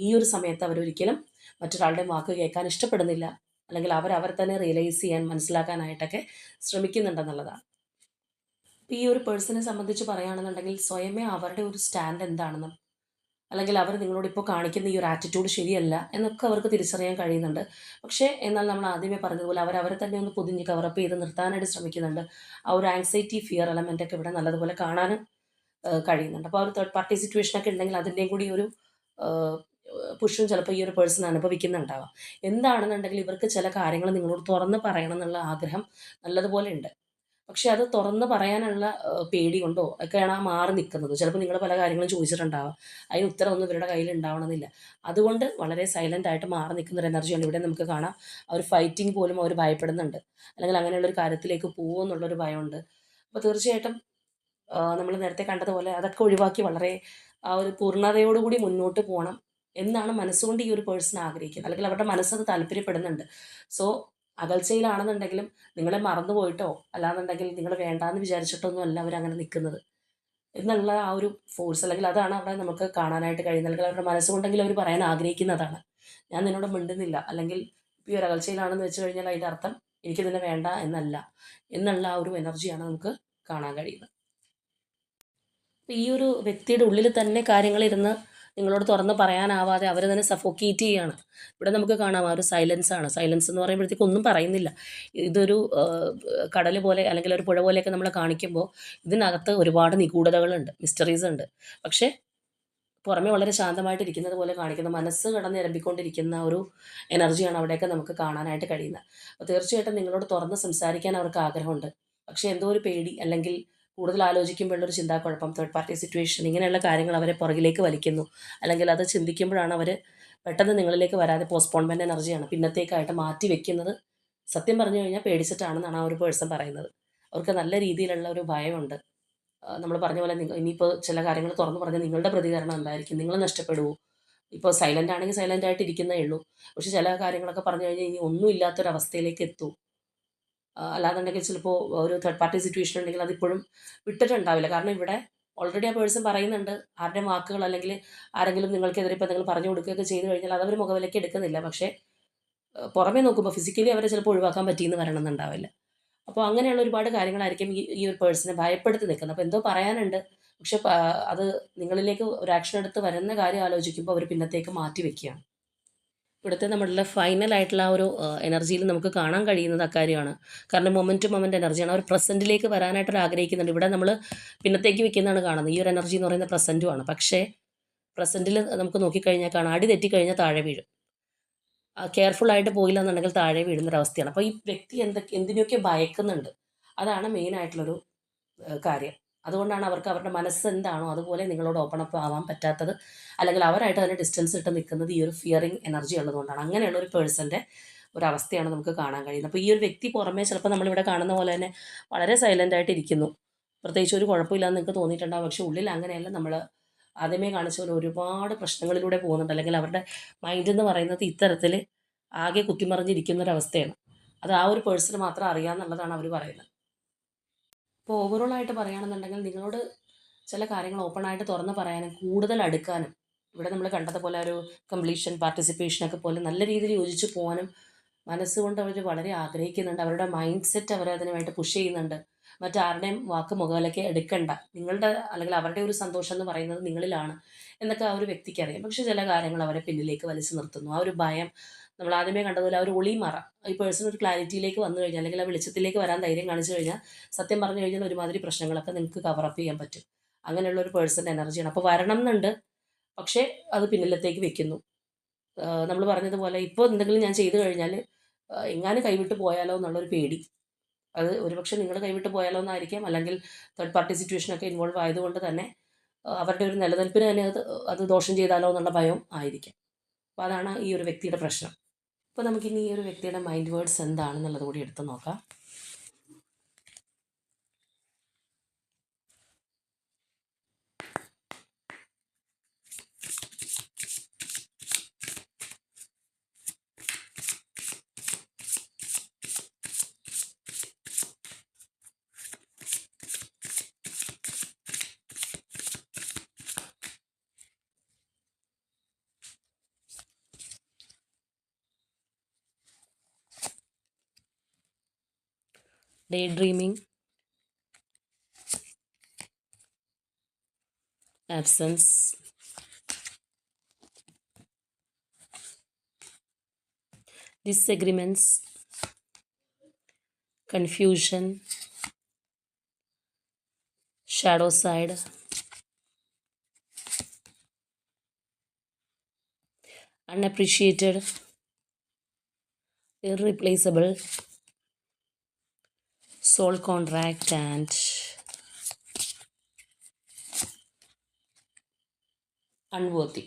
ഈ ഒരു സമയത്ത് അവരൊരിക്കലും മറ്റൊരാളുടെ വാക്ക് കേൾക്കാൻ ഇഷ്ടപ്പെടുന്നില്ല, അല്ലെങ്കിൽ അവർ തന്നെ റിയലൈസ് ചെയ്യാൻ മനസ്സിലാക്കാനായിട്ടൊക്കെ ശ്രമിക്കുന്നുണ്ടെന്നുള്ളതാണ്. ഇപ്പോൾ ഈ ഒരു പേഴ്സണെ സംബന്ധിച്ച് പറയുകയാണെന്നുണ്ടെങ്കിൽ സ്വയമേ അവരുടെ ഒരു സ്റ്റാൻഡ് എന്താണെന്നും, അല്ലെങ്കിൽ അവർ നിങ്ങളോട് ഇപ്പോൾ കാണിക്കുന്ന ഈ ഒരു ആറ്റിറ്റ്യൂഡ് ശരിയല്ല എന്നൊക്കെ അവർക്ക് തിരിച്ചറിയാൻ കഴിയുന്നുണ്ട്. പക്ഷേ എന്നാൽ നമ്മൾ ആദ്യമേ പറഞ്ഞതുപോലെ അവരെ തന്നെ ഒന്ന് പൊതിഞ്ഞ് കവറപ്പ് ചെയ്ത് നിർത്താനായിട്ട് ശ്രമിക്കുന്നുണ്ട്. ആ ഒരു ആങ്സൈറ്റി ഫിയർ എലമെൻ്റ് ഒക്കെ ഇവിടെ നല്ലതുപോലെ കാണാൻ കഴിയുന്നുണ്ട്. അപ്പോൾ ആ ഒരു തേർഡ് പാർട്ടി സിറ്റുവേഷനൊക്കെ ഉണ്ടെങ്കിൽ അതിൻ്റെയും കൂടി ഒരു പുഷും ചിലപ്പോൾ ഈ ഒരു പേഴ്സൺ അനുഭവിക്കുന്നുണ്ടാവാം. എന്താണെന്നുണ്ടെങ്കിൽ ഇവർക്ക് ചില കാര്യങ്ങൾ നിങ്ങളോട് തുറന്ന് പറയണം എന്നുള്ള ആഗ്രഹം നല്ലതുപോലെ ഉണ്ട്. പക്ഷേ അത് തുറന്ന് പറയാനുള്ള പേടി കൊണ്ടോ ഒക്കെയാണ് ആ മാറി നിൽക്കുന്നത്. ചിലപ്പോൾ നിങ്ങൾ പല കാര്യങ്ങളും ചോദിച്ചിട്ടുണ്ടാവാം, അതിന് ഉത്തരവൊന്നും ഇവരുടെ കയ്യിൽ ഉണ്ടാവണമെന്നില്ല. അതുകൊണ്ട് വളരെ സൈലൻ്റ് ആയിട്ട് മാറി നിൽക്കുന്ന ഒരു എനർജിയാണ് ഇവിടെ നമുക്ക് കാണാം. ആ ഒരു ഫൈറ്റിംഗ് പോലും അവർ ഭയപ്പെടുന്നുണ്ട്, അല്ലെങ്കിൽ അങ്ങനെയുള്ളൊരു കാര്യത്തിലേക്ക് പോകുമെന്നുള്ളൊരു ഭയമുണ്ട്. അപ്പോൾ തീർച്ചയായിട്ടും നമ്മൾ നേരത്തെ കണ്ടതുപോലെ അതൊക്കെ ഒഴിവാക്കി വളരെ ആ ഒരു പൂർണ്ണതയോടുകൂടി മുന്നോട്ട് പോകണം എന്നാണ് മനസ്സുകൊണ്ട് ഈ ഒരു പേഴ്സൺ ആഗ്രഹിക്കുന്നത്, അല്ലെങ്കിൽ അവരുടെ മനസ്സത് താല്പര്യപ്പെടുന്നുണ്ട്. സോ അകൽച്ചയിലാണെന്നുണ്ടെങ്കിലും നിങ്ങളെ മറന്നു പോയിട്ടോ അല്ലാന്നുണ്ടെങ്കിൽ നിങ്ങൾ വേണ്ടാന്ന് വിചാരിച്ചിട്ടൊന്നും അല്ല അവരങ്ങനെ നിൽക്കുന്നത് എന്നുള്ള ആ ഒരു ഫോഴ്സ്, അല്ലെങ്കിൽ അതാണ് അവിടെ നമുക്ക് കാണാനായിട്ട് കഴിയുന്നത്. അല്ലെങ്കിൽ അവരുടെ മനസ്സുകൊണ്ടെങ്കിലും അവർ പറയാൻ ആഗ്രഹിക്കുന്നതാണ്, ഞാൻ നിന്നോട് മിണ്ടുന്നില്ല, അല്ലെങ്കിൽ ഈ ഒരു അകൽച്ചയിലാണെന്ന് വെച്ച് കഴിഞ്ഞാൽ അതിൻ്റെ അർത്ഥം എനിക്ക് നിന്നെ വേണ്ട എന്നല്ല എന്നുള്ള ആ ഒരു എനർജിയാണ് നമുക്ക് കാണാൻ കഴിയുന്നത്. അപ്പോൾ ഈ ഒരു വ്യക്തിയുടെ ഉള്ളിൽ തന്നെ കാര്യങ്ങളിരുന്ന് നിങ്ങളോട് തുറന്ന് പറയാനാവാതെ അവർ തന്നെ സഫോക്കേറ്റ് ചെയ്യുകയാണ്. ഇവിടെ നമുക്ക് കാണാം ആ ഒരു സൈലൻസ് ആണ്. സൈലൻസ് എന്ന് പറയുമ്പോഴത്തേക്ക് ഒന്നും പറയുന്നില്ല. ഇതൊരു കടൽ പോലെ അല്ലെങ്കിൽ ഒരു പുഴ പോലെയൊക്കെ നമ്മൾ കാണിക്കുമ്പോൾ ഇതിനകത്ത് ഒരുപാട് നിഗൂഢതകളുണ്ട്, മിസ്റ്ററീസ് ഉണ്ട്. പക്ഷേ പുറമെ വളരെ ശാന്തമായിട്ടിരിക്കുന്നത് പോലെ കാണിക്കുന്ന, മനസ്സ് കിടന്നിരമ്പിക്കൊണ്ടിരിക്കുന്ന ഒരു എനർജിയാണ് അവിടെയൊക്കെ നമുക്ക് കാണാനായിട്ട് കഴിയുന്നത്. അപ്പോൾ തീർച്ചയായിട്ടും നിങ്ങളോട് തുറന്ന് സംസാരിക്കാൻ അവർക്ക് ആഗ്രഹമുണ്ട്. പക്ഷേ എന്തോ ഒരു പേടി, അല്ലെങ്കിൽ കൂടുതൽ ആലോചിക്കുമ്പോഴുള്ളൊരു ചിന്താക്കുഴപ്പം, തേർഡ് പാർട്ടി സിറ്റുവേഷൻ, ഇങ്ങനെയുള്ള കാര്യങ്ങൾ അവരെ പുറകിലേക്ക് വലിക്കുന്നു. അല്ലെങ്കിൽ അത് ചിന്തിക്കുമ്പോഴാണ് അവർ പെട്ടെന്ന് നിങ്ങളിലേക്ക് വരാതെ പോസ്റ്റ്പോൺമെൻറ്റ് എനർജിയാണ് പിന്നത്തേക്കായിട്ട് മാറ്റി വെക്കുന്നത്. സത്യം പറഞ്ഞു കഴിഞ്ഞാൽ പേടിച്ചിട്ടാണെന്നാണ് ആ ഒരു പേഴ്സൺ പറയുന്നത്. അവർക്ക് നല്ല രീതിയിലുള്ള ഒരു ഭയമുണ്ട്. നമ്മൾ പറഞ്ഞ പോലെ ഇനിയിപ്പോൾ ചില കാര്യങ്ങൾ തുറന്ന് പറഞ്ഞാൽ നിങ്ങളുടെ പ്രതികരണം എന്തായിരിക്കും? നിങ്ങൾ നഷ്ടപ്പെടുമോ? ഇപ്പോൾ സൈലൻ്റ് ആണെങ്കിൽ സൈലൻ്റ് ആയിട്ട് ഇരിക്കുന്നേ ഉള്ളൂ. പക്ഷേ ചില കാര്യങ്ങളൊക്കെ പറഞ്ഞു കഴിഞ്ഞാൽ ഇനി ഒന്നും ഇല്ലാത്തൊരവസ്ഥയിലേക്ക് എത്തും. അല്ലാന്നുണ്ടെങ്കിൽ ചിലപ്പോൾ ഒരു തേർഡ് പാർട്ടി സിറ്റുവേഷൻ ഉണ്ടെങ്കിൽ അതിപ്പോഴും വിട്ടിട്ടുണ്ടാവില്ല. കാരണം ഇവിടെ ഓൾറെഡി ആ പേഴ്സൺ പറയുന്നുണ്ട്, ആരുടെയും വാക്കുകൾ അല്ലെങ്കിൽ ആരെങ്കിലും നിങ്ങൾക്കെതിരെ ഇപ്പോൾ എന്തെങ്കിലും പറഞ്ഞു കൊടുക്കുകയൊക്കെ ചെയ്തു കഴിഞ്ഞാൽ അതവർ മുഖവിലേക്ക് എടുക്കുന്നില്ല. പക്ഷേ പുറമേ നോക്കുമ്പോൾ ഫിസിക്കലി അവരെ ചിലപ്പോൾ ഒഴിവാക്കാൻ പറ്റിയെന്ന് വരണമെന്നുണ്ടാവില്ല. അപ്പോൾ അങ്ങനെയുള്ള ഒരുപാട് കാര്യങ്ങളായിരിക്കും ഈ ഈ ഒരു പേഴ്സണെ ഭയപ്പെടുത്തി നിൽക്കുന്നത്. അപ്പോൾ എന്തോ പറയാനുണ്ട്, പക്ഷെ അത് നിങ്ങളിലേക്ക് ഒരു ആക്ഷൻ എടുത്ത് വരുന്ന കാര്യം ആലോചിക്കുമ്പോൾ അവർ പിന്നത്തേക്ക് മാറ്റി വെക്കുകയാണ്. ഇവിടുത്തെ നമ്മളുടെ ഫൈനൽ ആയിട്ടുള്ള ആ ഒരു എനർജിയിൽ നമുക്ക് കാണാൻ കഴിയുന്നത് അക്കാര്യമാണ്. കാരണം മൊമെൻ്റ് ടു മൊമെൻ്റ് എനർജിയാണ്. അവർ പ്രസൻറ്റിലേക്ക് വരാനായിട്ട് ആഗ്രഹിക്കുന്നുണ്ട്. ഇവിടെ നമ്മൾ പിന്നത്തേക്ക് വെക്കുന്നതാണ് കാണുന്നത്. ഈ ഒരു എനർജി എന്ന് പറയുന്നത് പ്രസൻറ്റുമാണ്. പക്ഷേ പ്രസൻറ്റിൽ നമുക്ക് നോക്കിക്കഴിഞ്ഞാൽ കാണാം, അടി തെറ്റിക്കഴിഞ്ഞാൽ താഴെ വീഴും. കെയർഫുൾ ആയിട്ട് പോയില്ല എന്നുണ്ടെങ്കിൽ താഴെ വീഴുന്നൊരവസ്ഥയാണ്. അപ്പോൾ ഈ വ്യക്തി എന്തിനെയൊക്കെ ഭയക്കുന്നുണ്ട്, അതാണ് മെയിൻ ആയിട്ടുള്ളൊരു കാര്യം. അതുകൊണ്ടാണ് അവർക്ക് അവരുടെ മനസ്സ് എന്താണോ അതുപോലെ നിങ്ങളോട് ഓപ്പൺ അപ്പ് ആവാൻ പറ്റാത്തത്, അല്ലെങ്കിൽ അവരായിട്ട് തന്നെ ഡിസ്റ്റൻസ് ഇട്ട് നിൽക്കുന്നത് ഈ ഒരു ഫിയറിങ് എനർജി ഉള്ളതുകൊണ്ടാണ്. അങ്ങനെയുള്ള ഒരു പേഴ്സൻ്റെ ഒരവസ്ഥയാണ് നമുക്ക് കാണാൻ കഴിയുന്നത്. അപ്പോൾ ഈ ഒരു വ്യക്തി പുറമേ ചിലപ്പോൾ നമ്മളിവിടെ കാണുന്ന പോലെ തന്നെ വളരെ സൈലൻ്റ് ആയിട്ട് ഇരിക്കുന്നു, പ്രത്യേകിച്ച് ഒരു കുഴപ്പമില്ലാന്ന് നിങ്ങൾക്ക് തോന്നിയിട്ടുണ്ടാകും. പക്ഷേ ഉള്ളിൽ അങ്ങനെയല്ല. നമ്മൾ ആദ്യമേ കാണിച്ച പോലെ ഒരുപാട് പ്രശ്നങ്ങളിലൂടെ പോകുന്നുണ്ട്, അല്ലെങ്കിൽ അവരുടെ മൈൻഡ് എന്ന് പറയുന്നത് ഇത്തരത്തിൽ ആകെ കുത്തിമറിഞ്ഞിരിക്കുന്ന ഒരവസ്ഥയാണ്. അത് ആ ഒരു പേഴ്സണ് മാത്രം അറിയാമെന്നുള്ളതാണ് അവർ പറയുന്നത്. ഇപ്പോൾ ഓവറോൾ ആയിട്ട് പറയുകയാണെന്നുണ്ടെങ്കിൽ നിങ്ങളോട് ചില കാര്യങ്ങൾ ഓപ്പണായിട്ട് തുറന്ന് പറയാനും കൂടുതൽ അടുക്കാനും, ഇവിടെ നമ്മൾ കണ്ടതുപോലെ ഒരു കംപ്ലീഷൻ പാർട്ടിസിപ്പേഷനൊക്കെ പോലെ നല്ല രീതിയിൽ യോജിച്ച് പോകാനും മനസ്സുകൊണ്ട് അവർ വളരെ ആഗ്രഹിക്കുന്നുണ്ട്. അവരുടെ മൈൻഡ് സെറ്റ് അവർ അതിനുവേണ്ടി പുഷ് ചെയ്യുന്നുണ്ട്. മറ്റാരുടെയും വാക്ക് മുഖവിലയ്ക്ക് എടുക്കണ്ട, നിങ്ങളുടെ അല്ലെങ്കിൽ അവരുടെ ഒരു സന്തോഷം എന്ന് പറയുന്നത് നിങ്ങളിലാണ് എന്നൊക്കെ ആ ഒരു വ്യക്തിക്ക് അറിയാം. പക്ഷേ ചില കാര്യങ്ങൾ അവരെ പിന്നിലേക്ക് വലിച്ചു നിർത്തുന്നു. ആ ഒരു ഭയം, നമ്മൾ ആദ്യമേ കണ്ടതുപോലെ ആ ഒരു ഒളിമറ, ഈ പേഴ്സൺ ഒരു ക്ലാരിറ്റിയിലേക്ക് വന്നു കഴിഞ്ഞാൽ, അല്ലെങ്കിൽ ആ വെളിച്ചത്തിലേക്ക് വരാൻ ധൈര്യം കാണിച്ചു കഴിഞ്ഞാൽ, സത്യം പറഞ്ഞു കഴിഞ്ഞാൽ ഒരുമാതിരി പ്രശ്നങ്ങളൊക്കെ നിങ്ങൾക്ക് കവറപ്പ് ചെയ്യാൻ പറ്റും. അങ്ങനെയുള്ള ഒരു പേഴ്സൻ്റെ എനർജിയാണ്. അപ്പോൾ വരണം എന്നുണ്ട്, പക്ഷേ അത് പിന്നിലത്തേക്ക് വെക്കുന്നു. നമ്മൾ പറഞ്ഞതുപോലെ ഇപ്പോൾ എന്തെങ്കിലും ഞാൻ ചെയ്തു കഴിഞ്ഞാൽ എങ്ങാനും കൈവിട്ട് പോയാലോ എന്നുള്ളൊരു പേടി. അത് ഒരുപക്ഷെ നിങ്ങൾ കൈവിട്ട് പോയാലോ എന്നായിരിക്കാം, അല്ലെങ്കിൽ തേർഡ് പാർട്ടി സിറ്റുവേഷനൊക്കെ ഇൻവോൾവ് ആയതുകൊണ്ട് തന്നെ അവരുടെ ഒരു നിലനിൽപ്പിന് തന്നെ അത് ദോഷം ചെയ്താലോ എന്നുള്ള ഭയം ആയിരിക്കും. അപ്പോൾ അതാണ് ഈ ഒരു വ്യക്തിയുടെ പ്രശ്നം. അപ്പോൾ നമുക്കിനി ഈ ഒരു വ്യക്തിയുടെ മൈൻഡ് വേർഡ്സ് എന്താണെന്നുള്ളത് കൂടി എടുത്ത് നോക്കാം. Day dreaming, absence, disagreements, confusion, shadow side, unappreciated, irreplaceable, soul contract, and unworthy.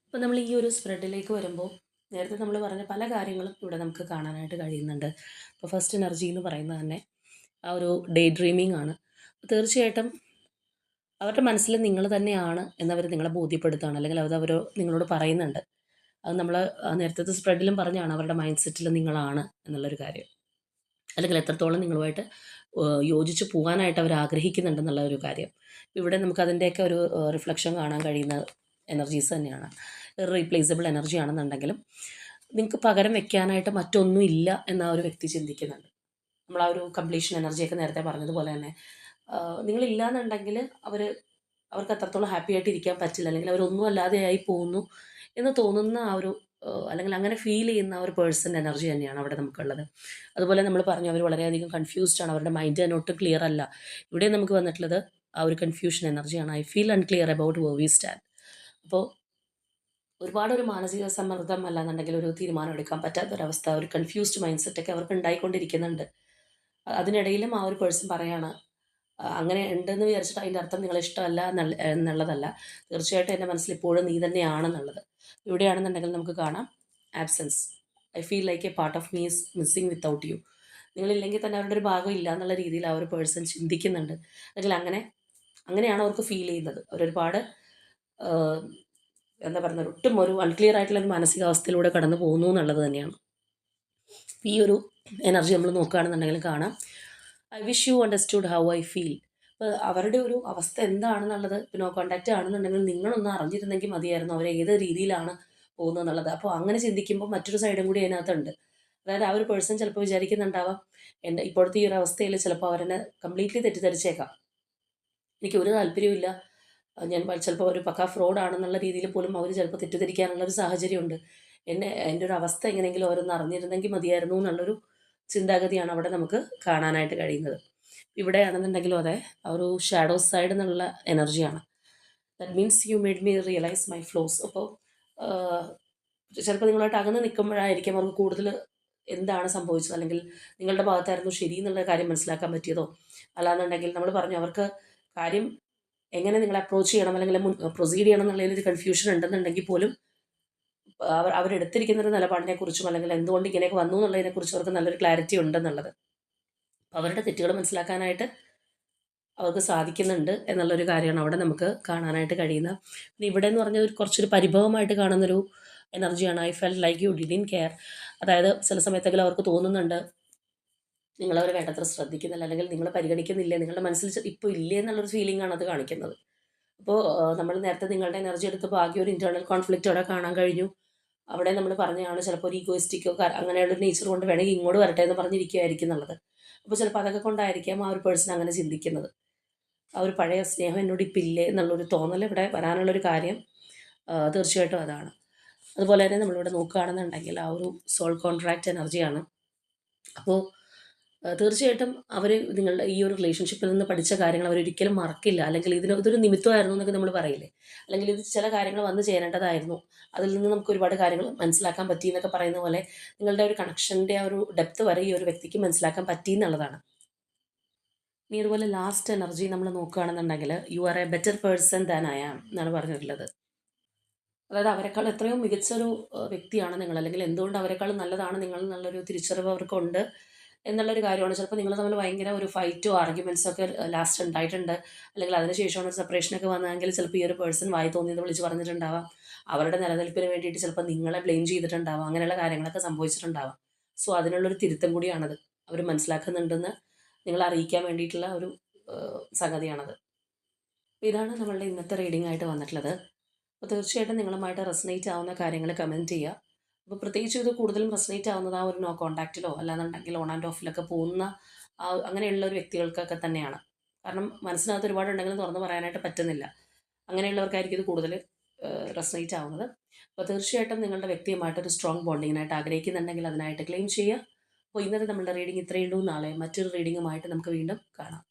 അപ്പോൾ നമ്മൾ ഈ ഒരു സ്പ്രെഡിലേക്ക് വരുമ്പോൾ നേരത്തെ നമ്മൾ പറഞ്ഞ പല കാര്യങ്ങളും ഇവിടെ നമുക്ക് കാണാനായിട്ട് കഴിയുന്നുണ്ട്. ഇപ്പോൾ ഫസ്റ്റ് എനർജി എന്ന് പറയുന്നത് തന്നെ ആ ഒരു ഡേ ഡ്രീമിംഗ് ആണ്. തീർച്ചയായിട്ടും അവരുടെ മനസ്സിൽ നിങ്ങൾ തന്നെയാണ് എന്നവർ നിങ്ങളെ ബോധ്യപ്പെടുത്തുകയാണ്, അല്ലെങ്കിൽ അവർ നിങ്ങളോട് പറയുന്നുണ്ട്. അത് നമ്മൾ നേരത്തെ സ്പ്രെഡിലും പറഞ്ഞാണ് അവരുടെ മൈൻഡ് സെറ്റിൽ നിങ്ങളാണ് എന്നുള്ളൊരു കാര്യം. അല്ലെങ്കിൽ എത്രത്തോളം നിങ്ങളുമായിട്ട് യോജിച്ച് പോകാനായിട്ട് അവർ ആഗ്രഹിക്കുന്നുണ്ടെന്നുള്ള ഒരു കാര്യം. ഇവിടെ നമുക്ക് അതിൻ്റെയൊക്കെ ഒരു റിഫ്ലക്ഷൻ കാണാൻ കഴിയുന്ന എനർജീസ് തന്നെയാണ്. റീപ്ലേസബിൾ എനർജി ആണെന്നുണ്ടെങ്കിലും നിങ്ങൾക്ക് പകരം വെക്കാനായിട്ട് മറ്റൊന്നും ഇല്ല എന്ന ആ ഒരു വ്യക്തി ചിന്തിക്കുന്നുണ്ട്. നമ്മൾ ആ ഒരു കംപ്ലീഷൻ എനർജിയൊക്കെ നേരത്തെ പറഞ്ഞതുപോലെ തന്നെ നിങ്ങളില്ല എന്നുണ്ടെങ്കിൽ അവർക്ക് അത്രത്തോളം ഹാപ്പി ആയിട്ട് ഇരിക്കാൻ പറ്റില്ല, അല്ലെങ്കിൽ അവരൊന്നും അല്ലാതെയായി പോകുന്നു എന്ന് തോന്നുന്ന ആ ഒരു അല്ലെങ്കിൽ അങ്ങനെ ഫീൽ ചെയ്യുന്ന ആ ഒരു പേഴ്സൻ്റെ എനർജി തന്നെയാണ് അവിടെ നമുക്കുള്ളത്. അതുപോലെ നമ്മൾ പറഞ്ഞു അവർ വളരെയധികം കൺഫ്യൂസ്ഡ് ആണ്, അവരുടെ മൈൻഡ് തന്നെ ഒട്ടും ക്ലിയർ അല്ല. ഇവിടെ നമുക്ക് വന്നിട്ടുള്ളത് ആ ഒരു കൺഫ്യൂഷൻ എനർജിയാണ്. I feel unclear about where we stand. അപ്പോൾ ഒരുപാട് ഒരു മാനസിക സമ്മർദ്ദം അല്ലാന്നുണ്ടെങ്കിൽ ഒരു തീരുമാനം എടുക്കാൻ പറ്റാത്തൊരവസ്ഥ, ഒരു കൺഫ്യൂസ്ഡ് മൈൻഡ് സെറ്റൊക്കെ അവർക്ക് ഉണ്ടായിക്കൊണ്ടിരിക്കുന്നുണ്ട്. അതിനിടയിലും ആ ഒരു പേഴ്സൺ പറയാണ് അങ്ങനെ ഉണ്ടെന്ന് വിചാരിച്ചിട്ട് അതിൻ്റെ അർത്ഥം നിങ്ങളെ ഇഷ്ടമല്ല എന്നുള്ളതല്ല. തീർച്ചയായിട്ടും എൻ്റെ മനസ്സിൽ ഇപ്പോഴും നീ തന്നെയാണെന്നുള്ളത്. ഇവിടെയാണെന്നുണ്ടെങ്കിൽ നമുക്ക് കാണാം absence. I feel like a part of me is missing without you. നിങ്ങളില്ലെങ്കിൽ തന്നെ അവരുടെ ഒരു ഭാഗം ഇല്ല എന്നുള്ള രീതിയിൽ ആ ഒരു പേഴ്സൺ ചിന്തിക്കുന്നുണ്ട്. അല്ലെങ്കിൽ അങ്ങനെയാണ് അവർക്ക് ഫീൽ ചെയ്യുന്നത്. അവരൊരുപാട് എന്താ പറയുന്നത്, ഒട്ടും ഒരു അൺക്ലിയർ ആയിട്ടുള്ള ഒരു മാനസികാവസ്ഥയിലൂടെ കടന്നു പോകുന്നു എന്നുള്ളത് തന്നെയാണ്. ഈ ഒരു എനർജി നമ്മൾ നോക്കുകയാണെന്നുണ്ടെങ്കിൽ കാണാം I wish you understood how I feel. അപ്പോൾ അവരുടെ ഒരു അവസ്ഥ എന്താണെന്നുള്ളത് നോ കോണ്ടാക്റ്റ് ആണെന്നുണ്ടെങ്കിൽ നിങ്ങളൊന്ന് അറിഞ്ഞിരുന്നെങ്കിൽ മതിയായിരുന്നു അവർ ഏത് രീതിയിലാണ് പോകുന്നത് എന്നുള്ളത്. അപ്പോൾ അങ്ങനെ ചിന്തിക്കുമ്പോൾ മറ്റൊരു സൈഡും കൂടി അതിനകത്തുണ്ട്. അതായത് ആ ഒരു പേഴ്സൺ ചിലപ്പോൾ വിചാരിക്കുന്നുണ്ടാവാം എൻ്റെ ഇപ്പോഴത്തെ ഈ ഒരു അവസ്ഥയിൽ ചിലപ്പോൾ അവരെന്നെ കംപ്ലീറ്റ്ലി തെറ്റിദ്ധരിച്ചേക്കാം, എനിക്ക് ഒരു താല്പര്യമില്ല, ഞാൻ ചിലപ്പോൾ ഒരു പക്കാ ഫ്രോഡാണെന്നുള്ള രീതിയിൽ പോലും അവർ ചിലപ്പോൾ തെറ്റിദ്ധരിക്കാനുള്ളൊരു സാഹചര്യമുണ്ട്. എൻ്റെ ഒരു അവസ്ഥ എങ്ങനെയെങ്കിലും അവരൊന്ന് അറിഞ്ഞിരുന്നെങ്കിൽ മതിയായിരുന്നു എന്നുള്ളൊരു ചിന്താഗതിയാണ് അവിടെ നമുക്ക് കാണാനായിട്ട് കഴിയുന്നത്. ഇവിടെയാണെന്നുണ്ടെങ്കിലും അതെ, ആ ഒരു ഷാഡോ സൈഡ് എന്നുള്ള എനർജിയാണ്. That means you made me realise my flows. അപ്പോൾ ചിലപ്പോൾ നിങ്ങളായിട്ട് അകന്ന് നിൽക്കുമ്പോഴായിരിക്കും അവർക്ക് കൂടുതൽ എന്താണ് സംഭവിച്ചത്, അല്ലെങ്കിൽ നിങ്ങളുടെ ഭാഗത്തായിരുന്നു ശരി എന്നുള്ള കാര്യം മനസ്സിലാക്കാൻ പറ്റിയതോ, അല്ലാന്നുണ്ടെങ്കിൽ നമ്മൾ പറഞ്ഞു അവർക്ക് കാര്യം എങ്ങനെ നിങ്ങളെ അപ്രോച്ച് ചെയ്യണം അല്ലെങ്കിൽ പ്രൊസീഡ് ചെയ്യണം എന്നുള്ളതിലൊരു കൺഫ്യൂഷൻ ഉണ്ടെന്നുണ്ടെങ്കിൽ പോലും അവരെടുത്തിരിക്കുന്ന ഒരു നിലപാടിനെക്കുറിച്ചും അല്ലെങ്കിൽ എന്തുകൊണ്ട് ഇങ്ങനെയൊക്കെ വന്നു എന്നുള്ളതിനെക്കുറിച്ചും അവർക്ക് നല്ലൊരു ക്ലാരിറ്റി ഉണ്ടെന്നുള്ളത്. അവരുടെ തെറ്റുകൾ മനസ്സിലാക്കാനായിട്ട് അവർക്ക് സാധിക്കുന്നുണ്ട് എന്നുള്ളൊരു കാര്യമാണ് അവിടെ നമുക്ക് കാണാനായിട്ട് കഴിയുന്നത്. പിന്നെ ഇവിടെ എന്ന് പറഞ്ഞാൽ കുറച്ചൊരു പരിഭവമായിട്ട് കാണുന്നൊരു എനർജിയാണ്. I felt like you didn't care. അതായത് ചില സമയത്തെങ്കിലും അവർക്ക് തോന്നുന്നുണ്ട് നിങ്ങളവരെ വേണ്ടത്ര ശ്രദ്ധിക്കുന്നില്ല, അല്ലെങ്കിൽ നിങ്ങളെ പരിഗണിക്കുന്നില്ല, നിങ്ങളുടെ മനസ്സിൽ ഇപ്പോൾ ഇല്ലേ എന്നുള്ളൊരു ഫീലിംഗ് ആണ് അത് കാണിക്കുന്നത്. അപ്പോൾ നമ്മൾ നേരത്തെ നിങ്ങളുടെ എനർജി എടുത്തപ്പോൾ ആകെ ഒരു ഇൻറ്റേർണൽ കോൺഫ്ലിക്റ്റ് അവിടെ കാണാൻ കഴിഞ്ഞു. അവിടെ നമ്മൾ പറഞ്ഞതാണ് ചിലപ്പോൾ ഒരു ഈഗോയിസ്റ്റിക്കോ അങ്ങനെയുള്ളൊരു നേച്ചർ കൊണ്ട് വേണമെങ്കിൽ ഇങ്ങോട്ട് വരട്ടെ എന്ന് പറഞ്ഞിരിക്കുകയായിരിക്കും എന്നുള്ളത്. അപ്പോൾ ചിലപ്പോൾ അതൊക്കെ കൊണ്ടായിരിക്കാം ആ ഒരു പേഴ്സൺ അങ്ങനെ ചിന്തിക്കുന്നത്. ആ ഒരു പഴയ സ്നേഹം എന്നോട് ഇപ്പം ഇല്ലേ എന്നുള്ളൊരു തോന്നൽ ഇവിടെ വരാനുള്ളൊരു കാര്യം തീർച്ചയായിട്ടും അതാണ്. അതുപോലെ തന്നെ നമ്മളിവിടെ നോക്കുകയാണെന്നുണ്ടെങ്കിൽ ആ ഒരു സോൾ കോൺട്രാക്റ്റ് എനർജിയാണ്. അപ്പോൾ തീർച്ചയായിട്ടും അവർ നിങ്ങളുടെ ഈ ഒരു റിലേഷൻഷിപ്പിൽ നിന്ന് പഠിച്ച കാര്യങ്ങൾ അവരൊരിക്കലും മറക്കില്ല. അല്ലെങ്കിൽ ഇതൊരു നിമിത്തമായിരുന്നു എന്നൊക്കെ നമ്മൾ പറയില്ലേ, അല്ലെങ്കിൽ ഇത് ചില കാര്യങ്ങൾ വന്നു ചേരേണ്ടതായിരുന്നു, അതിൽ നിന്ന് നമുക്ക് ഒരുപാട് കാര്യങ്ങൾ മനസ്സിലാക്കാൻ പറ്റി എന്നൊക്കെ പറയുന്ന പോലെ നിങ്ങളുടെ ഒരു കണക്ഷൻ്റെ ആ ഒരു ഡെപ്ത് വരെ ഈ ഒരു വ്യക്തിക്ക് മനസ്സിലാക്കാൻ പറ്റി എന്നുള്ളതാണ്. ഇനി അതുപോലെ ലാസ്റ്റ് എനർജി നമ്മൾ നോക്കുകയാണെന്നുണ്ടെങ്കിൽ you are a better person than I am എന്നാണ് പറഞ്ഞിട്ടുള്ളത്. അതായത് അവരെക്കാൾ എത്രയോ മികച്ചൊരു വ്യക്തിയാണ് നിങ്ങൾ, അല്ലെങ്കിൽ എന്തുകൊണ്ട് അവരെക്കാളും നല്ലതാണ് നിങ്ങൾ എന്നുള്ളൊരു തിരിച്ചറിവ് അവർക്കുണ്ട് എന്നുള്ളൊരു കാര്യമാണ്. ചിലപ്പോൾ നിങ്ങൾ തമ്മിൽ ഭയങ്കര ഒരു ഫൈറ്റോ ആർഗ്യുമെൻറ്റ്സോ ഒക്കെ ലാസ്റ്റ് ഉണ്ടായിട്ടുണ്ട്, അല്ലെങ്കിൽ അതിനുശേഷമാണ് ഒരു സെപ്പറേഷനൊക്കെ വന്നതെങ്കിൽ ചിലപ്പോൾ ഈ ഒരു പേഴ്സൺ വായി തോന്നിയത് വിളിച്ച് പറഞ്ഞിട്ടുണ്ടാവാം, അവരുടെ നിലനിൽപ്പിന് വേണ്ടിയിട്ട് ചിലപ്പോൾ നിങ്ങളെ ബ്ലെയിം ചെയ്തിട്ടുണ്ടാവാം, അങ്ങനെയുള്ള കാര്യങ്ങളൊക്കെ സംഭവിച്ചിട്ടുണ്ടാവാം. സോ അതിനുള്ളൊരു തിരുത്തം കൂടിയാണത്. അവർ മനസ്സിലാക്കുന്നുണ്ടെന്ന് നിങ്ങളെ അറിയിക്കാൻ വേണ്ടിയിട്ടുള്ള ഒരു സംഗതിയാണത്. ഇതാണ് നമ്മളുടെ ഇന്നത്തെ റീഡിംഗ് ആയിട്ട് വന്നിട്ടുള്ളത്. അപ്പോൾ തീർച്ചയായിട്ടും നിങ്ങളുമായിട്ട് റെസനേറ്റ് ആവുന്ന കാര്യങ്ങൾ കമൻറ്റ് ചെയ്യുക. അപ്പോൾ പ്രത്യേകിച്ച് ഇത് കൂടുതലും റെസനേറ്റ് ആവുന്നത് ആ ഒരു നോ കോൺടാക്റ്റിലോ അല്ലാന്നുണ്ടെങ്കിൽ ഓൺ ആൻഡ് ഓഫിലൊക്കെ പോകുന്ന അങ്ങനെയുള്ള ഒരു വ്യക്തികൾക്കൊക്കെ തന്നെയാണ്. കാരണം മനസ്സിനകത്ത് ഒരുപാടുണ്ടെങ്കിലും തുറന്ന് പറയാനായിട്ട് പറ്റുന്നില്ല. അങ്ങനെയുള്ളവർക്കായിരിക്കും ഇത് കൂടുതൽ റെസനേറ്റ് ആവുന്നത്. അപ്പോൾ തീർച്ചയായിട്ടും നിങ്ങളുടെ വ്യക്തിയുമായിട്ടൊരു സ്ട്രോങ് ബോണ്ടിങ്ങിനായിട്ട് ആഗ്രഹിക്കുന്നുണ്ടെങ്കിൽ അതിനായിട്ട് ക്ലെയിം ചെയ്യുക. അപ്പോൾ ഇന്നത്തെ നമ്മളുടെ റീഡിംഗ് ഇത്രയേ ഉള്ളൂ. നാളെ മറ്റൊരു റീഡിങ്ങുമായിട്ട് നമുക്ക് വീണ്ടും കാണാം.